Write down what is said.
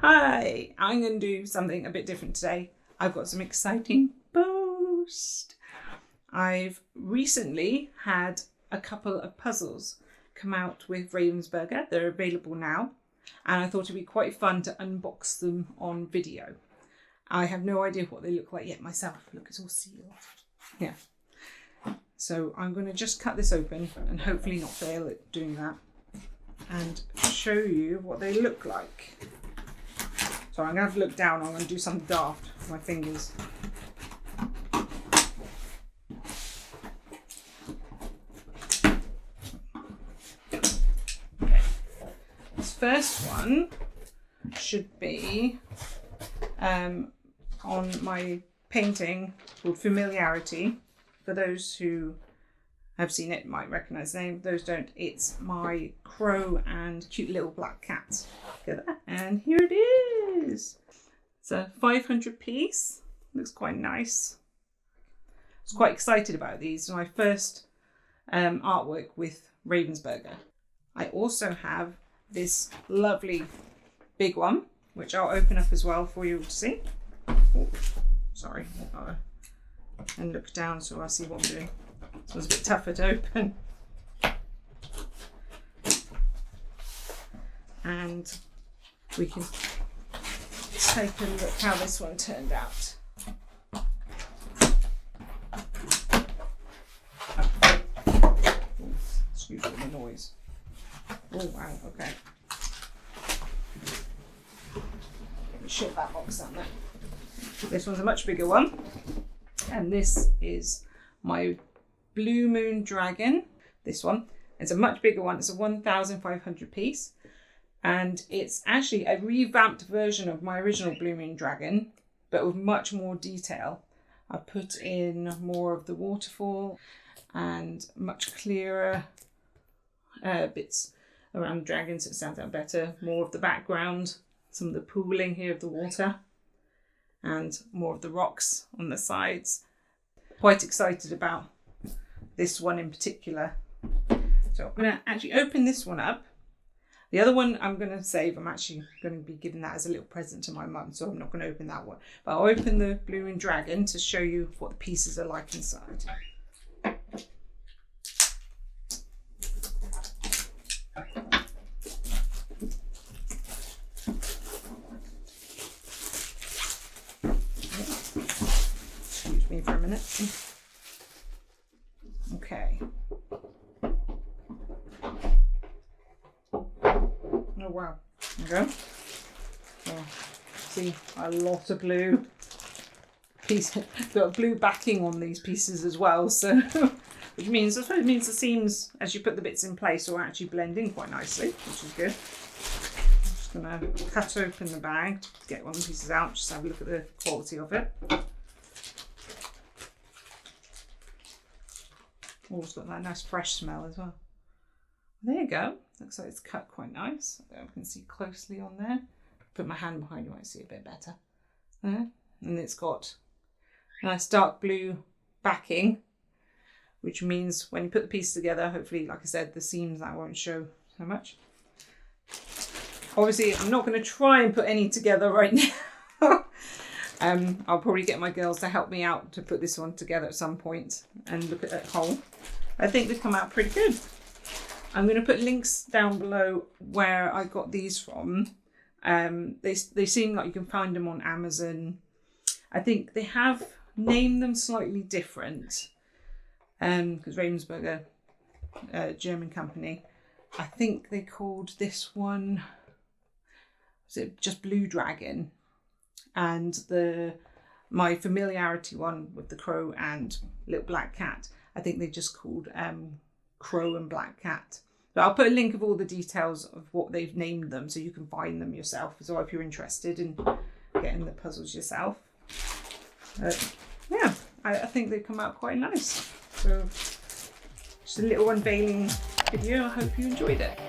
Hi, I'm going to do something a bit different today. I've got some exciting post. I've recently had a couple of puzzles come out with Ravensburger. They're available now, and I thought it'd be quite fun to unbox them on video. I have no idea what they look like yet myself. Look, it's all sealed. Yeah. So I'm going to just cut this open and hopefully not fail at doing that and show you what they look like. So I'm going to have to look down. I'm going to do something daft with my fingers. Okay. This first one should be on my painting called Familiarity. For those who have seen it, might recognise the name. Those don't, it's my crow and cute little black cat together. And here it is. It's a 500 piece. Looks quite nice. I was quite excited about these. My first artwork with Ravensburger. I also have this lovely big one, which I'll open up as well for you to see. Oh, sorry. And look down so I see what I'm doing. This one's a bit tougher to open. And we can take a look how this one turned out. Excuse me, the noise. Oh wow, okay. Let me shut that box down there. This one's a much bigger one. And this is my Blue Moon Dragon. This one. It's a much bigger one. It's a 1,500 piece. And it's actually a revamped version of my original Blue Moon Dragon, but with much more detail. I put in more of the waterfall and much clearer bits around dragons so it stands out better. More of the background, some of the pooling here of the water, and more of the rocks on the sides. Quite excited about this one in particular. So I'm going to actually open this one up. The other one I'm going to save. I'm actually going to be giving that as a little present to my mum, so I'm not going to open that one. But I'll open the Blue Moon Dragon to show you what the pieces are like inside. Excuse me for a minute. Okay. Oh wow. There we go. Oh, see, a lot of blue piece. Got blue backing on these pieces as well, so which means I suppose it means the seams as you put the bits in place will actually blend in quite nicely, which is good. I'm just gonna cut open the bag to get one of the pieces out, just have a look at the quality of it. Oh, it's got that nice fresh smell as well. There you go. Looks like it's cut quite nice. I can see closely on there. Put my hand behind, you might see a bit better. There. And it's got nice dark blue backing, which means when you put the piece together, hopefully, like I said, the seams that won't show so much. Obviously, I'm not going to try and put any together right now. I'll probably get my girls to help me out to put this one together at some point and look at that whole. I think they come out pretty good. I'm going to put links down below where I got these from. They seem like you can find them on Amazon. I think they have named them slightly different because Ravensburger, German company, I think they called this one, was it just Blue Dragon? And my Familiarity one with the crow and little black cat, I think they just called Crow and Black Cat. But I'll put a link of all the details of what they've named them so you can find them yourself as well if you're interested in getting the puzzles yourself. Yeah, I think they come out quite nice. So just a little unveiling video. I hope you enjoyed it.